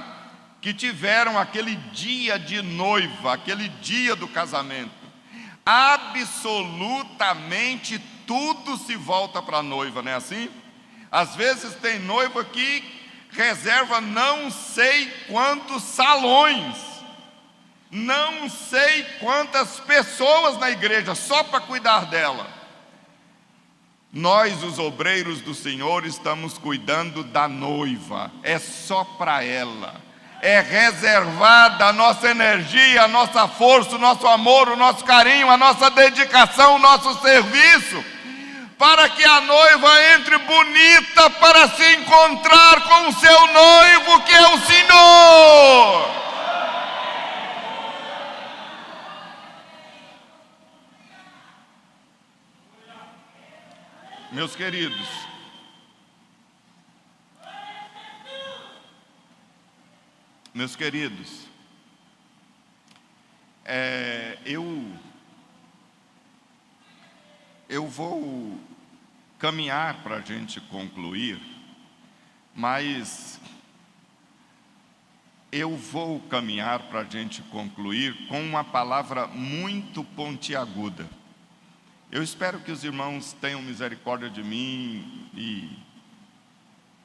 que tiveram aquele dia de noiva, aquele dia do casamento. Absolutamente tudo se volta para a noiva, não é assim? Às vezes tem noiva que reserva não sei quantos salões, não sei quantas pessoas na igreja só para cuidar dela. Nós, os obreiros do Senhor, estamos cuidando da noiva, é só para ela, é reservada a nossa energia, a nossa força, o nosso amor, o nosso carinho, a nossa dedicação, o nosso serviço, para que a noiva entre bonita para se encontrar com o seu noivo, que é o Senhor. Meus queridos, eu vou caminhar para a gente concluir, mas eu vou caminhar para a gente concluir com uma palavra muito pontiaguda. Eu espero que os irmãos tenham misericórdia de mim e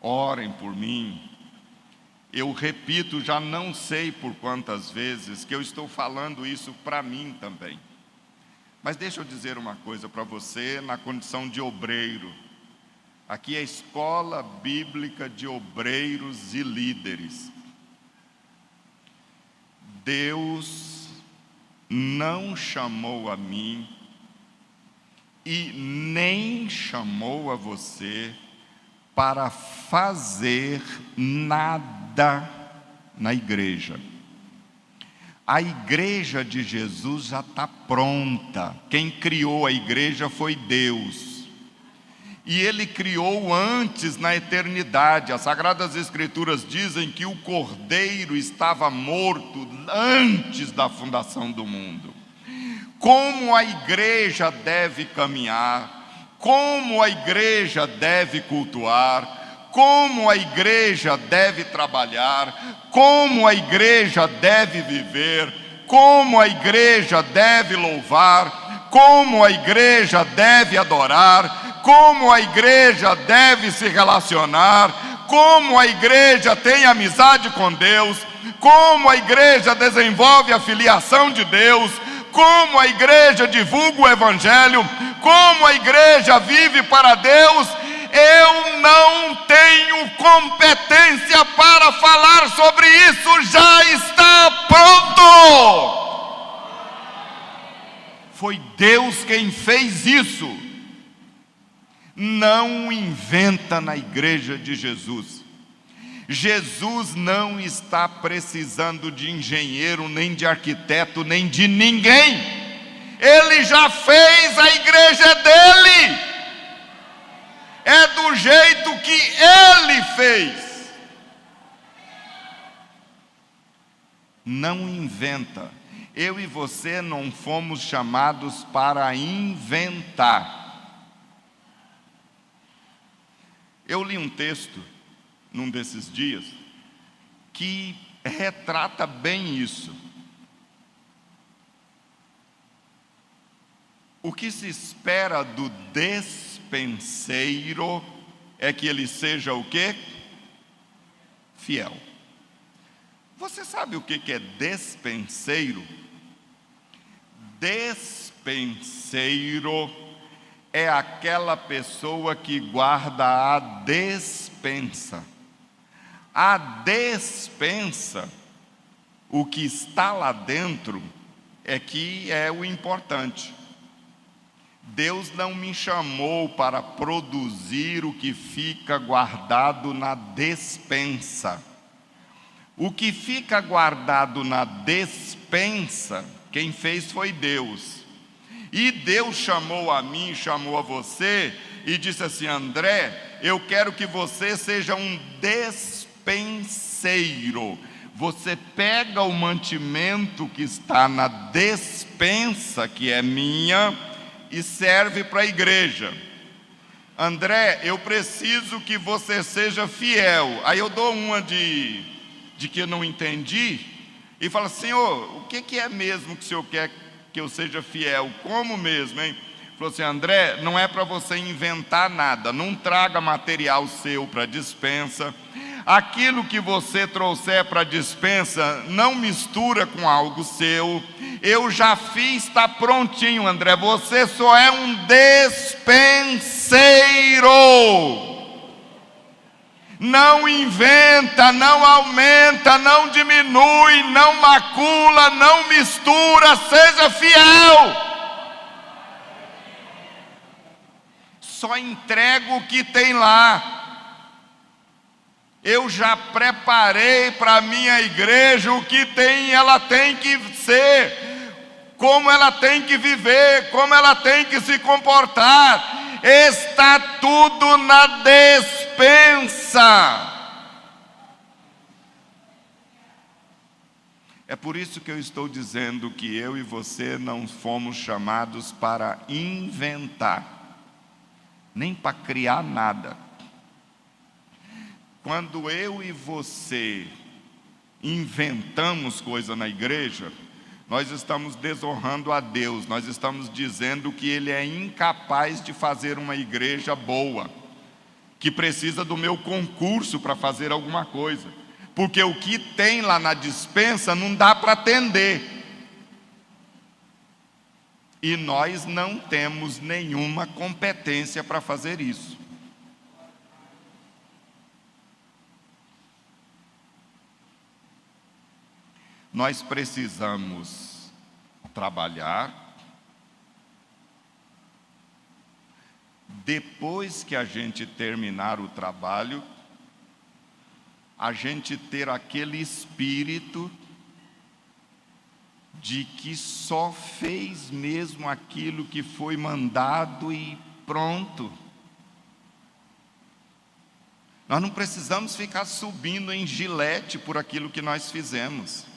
orem por mim. Eu repito, já não sei por quantas vezes que eu estou falando isso para mim também. Mas deixa eu dizer uma coisa para você na condição de obreiro. Aqui é a Escola Bíblica de Obreiros e Líderes. Deus não chamou a mim e nem chamou a você para fazer nada na igreja. A igreja de Jesus já está pronta. Quem criou a igreja foi Deus. E Ele criou antes, na eternidade. As Sagradas Escrituras dizem que o Cordeiro estava morto antes da fundação do mundo. Como a igreja deve caminhar, como a igreja deve cultuar, como a igreja deve trabalhar, como a igreja deve viver, como a igreja deve louvar, como a igreja deve adorar, como a igreja deve se relacionar, como a igreja tem amizade com Deus, como a igreja desenvolve a filiação de Deus, como a igreja divulga o Evangelho, como a igreja vive para Deus. Eu não tenho competência para falar sobre isso, já está pronto. Foi Deus quem fez isso. Não inventa na igreja de Jesus. Jesus não está precisando de engenheiro, nem de arquiteto, nem de ninguém. Ele já fez, a igreja dele. É do jeito que Ele fez. Não inventa. Eu e você não fomos chamados para inventar. Eu li um texto, num desses dias, que retrata bem isso. O que se espera do despenseiro é que ele seja o quê? Fiel. Você sabe o que é despenseiro? Despenseiro é aquela pessoa que guarda a despensa. A despensa, o que está lá dentro, é que é o importante. Deus não me chamou para produzir o que fica guardado na despensa. O que fica guardado na despensa, quem fez foi Deus. E Deus chamou a mim, chamou a você e disse assim: André, eu quero que você seja um despenseiro. Você pega o mantimento que está na despensa, que é minha, e serve para a igreja. André, eu preciso que você seja fiel. Aí eu dou uma de que eu não entendi, e falo: Senhor, o que é mesmo que o Senhor quer que eu seja fiel? Como mesmo, hein? Falou assim: André, não é para você inventar nada, não traga material seu para a despensa. Aquilo que você trouxer para a despensa, não mistura com algo seu. Eu já fiz, está prontinho, André. Você só é um despenseiro. Não inventa, não aumenta, não diminui, não macula, não mistura. Seja fiel. Só entrega o que tem lá. Eu já preparei para a minha igreja o que tem, ela tem que ser, como ela tem que viver, como ela tem que se comportar. Está tudo na despensa. É por isso que eu estou dizendo que eu e você não fomos chamados para inventar, nem para criar nada. Quando eu e você inventamos coisa na igreja, nós estamos desonrando a Deus, nós estamos dizendo que Ele é incapaz de fazer uma igreja boa, que precisa do meu concurso para fazer alguma coisa, porque o que tem lá na despensa não dá para atender, e nós não temos nenhuma competência para fazer isso. Nós precisamos trabalhar. Depois que a gente terminar o trabalho, a gente ter aquele espírito de que só fez mesmo aquilo que foi mandado e pronto. Nós não precisamos ficar subindo em gilete por aquilo que nós fizemos.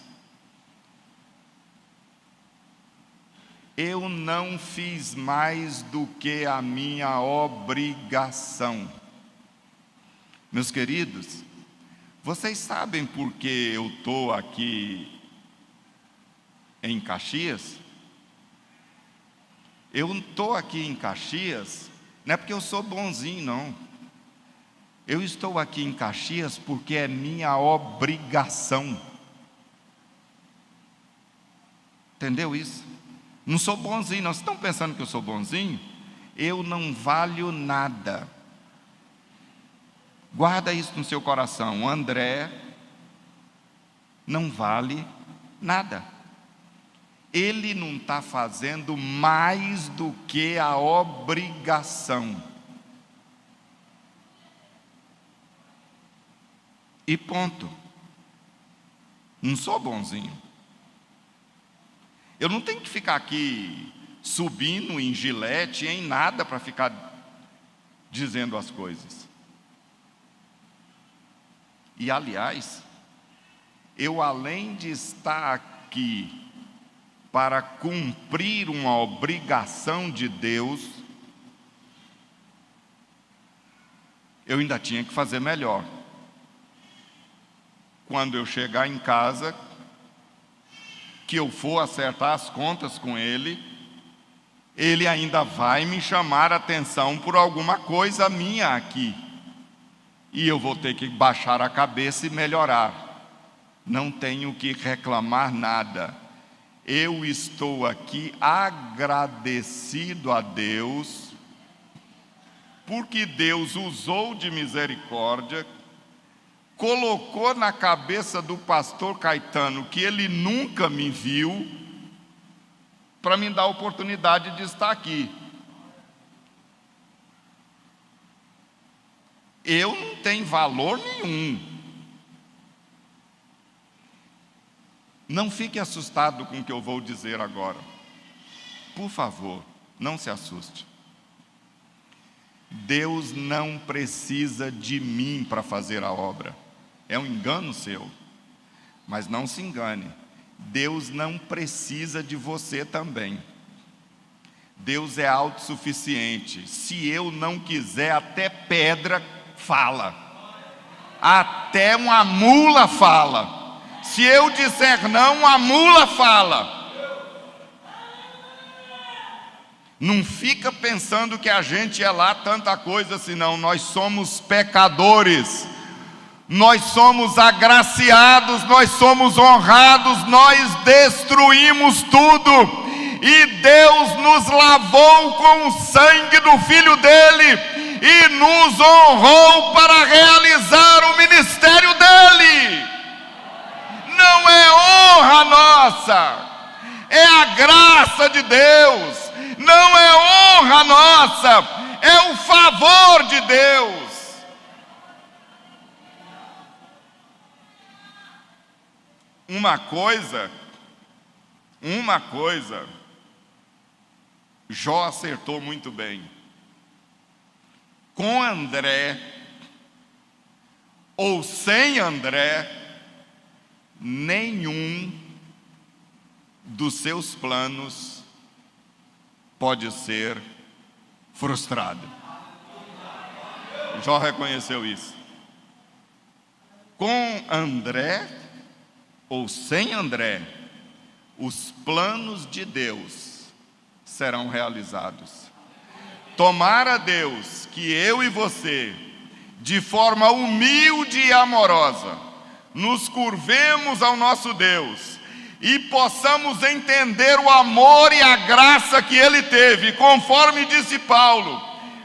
Eu não fiz mais do que a minha obrigação. Meus queridos, vocês sabem por que eu estou aqui em Caxias? Eu não estou aqui em Caxias, não é porque eu sou bonzinho, não. Eu estou aqui em Caxias porque é minha obrigação. Entendeu isso? Não sou bonzinho, não. Vocês estão pensando que eu sou bonzinho? Eu não valho nada. Guarda isso no seu coração. André não vale nada. Ele não está fazendo mais do que a obrigação. E ponto. Não sou bonzinho. Eu não tenho que ficar aqui subindo em gilete, em nada, para ficar dizendo as coisas. E aliás, eu além de estar aqui para cumprir uma obrigação de Deus, eu ainda tinha que fazer melhor. Quando eu chegar em casa, que eu for acertar as contas com ele, ele ainda vai me chamar a atenção por alguma coisa minha aqui, e eu vou ter que baixar a cabeça e melhorar. Não tenho que reclamar nada. Eu estou aqui agradecido a Deus, porque Deus usou de misericórdia, colocou na cabeça do pastor Caetano, que ele nunca me viu, para me dar a oportunidade de estar aqui. Eu não tenho valor nenhum. Não fique assustado com o que eu vou dizer agora. Por favor, não se assuste. Deus não precisa de mim para fazer a obra. É um engano seu. Mas não se engane, Deus não precisa de você também. Deus é autossuficiente. Se eu não quiser, até pedra fala. Até uma mula fala. Se eu disser não, a mula fala. Não fica pensando que a gente é lá tanta coisa assim, não. Nós somos pecadores. Nós somos agraciados, nós somos honrados, nós destruímos tudo. E Deus nos lavou com o sangue do Filho dele e nos honrou para realizar o ministério dele. Não é honra nossa, é a graça de Deus. Não é honra nossa, é o favor de Deus. Uma coisa, Jó acertou muito bem. Com André, ou sem André, nenhum dos seus planos pode ser frustrado. Jó reconheceu isso. Com André, ou sem André, os planos de Deus serão realizados. Tomara Deus que eu e você, de forma humilde e amorosa, nos curvemos ao nosso Deus e possamos entender o amor e a graça que Ele teve, conforme disse Paulo: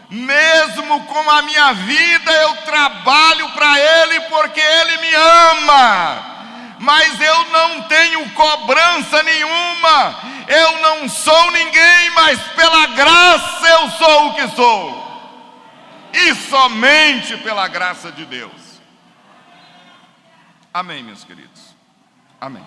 mesmo com a minha vida eu trabalho para Ele porque Ele me ama, mas eu não tenho cobrança nenhuma, eu não sou ninguém, mas pela graça eu sou o que sou, e somente pela graça de Deus. Amém, meus queridos. Amém.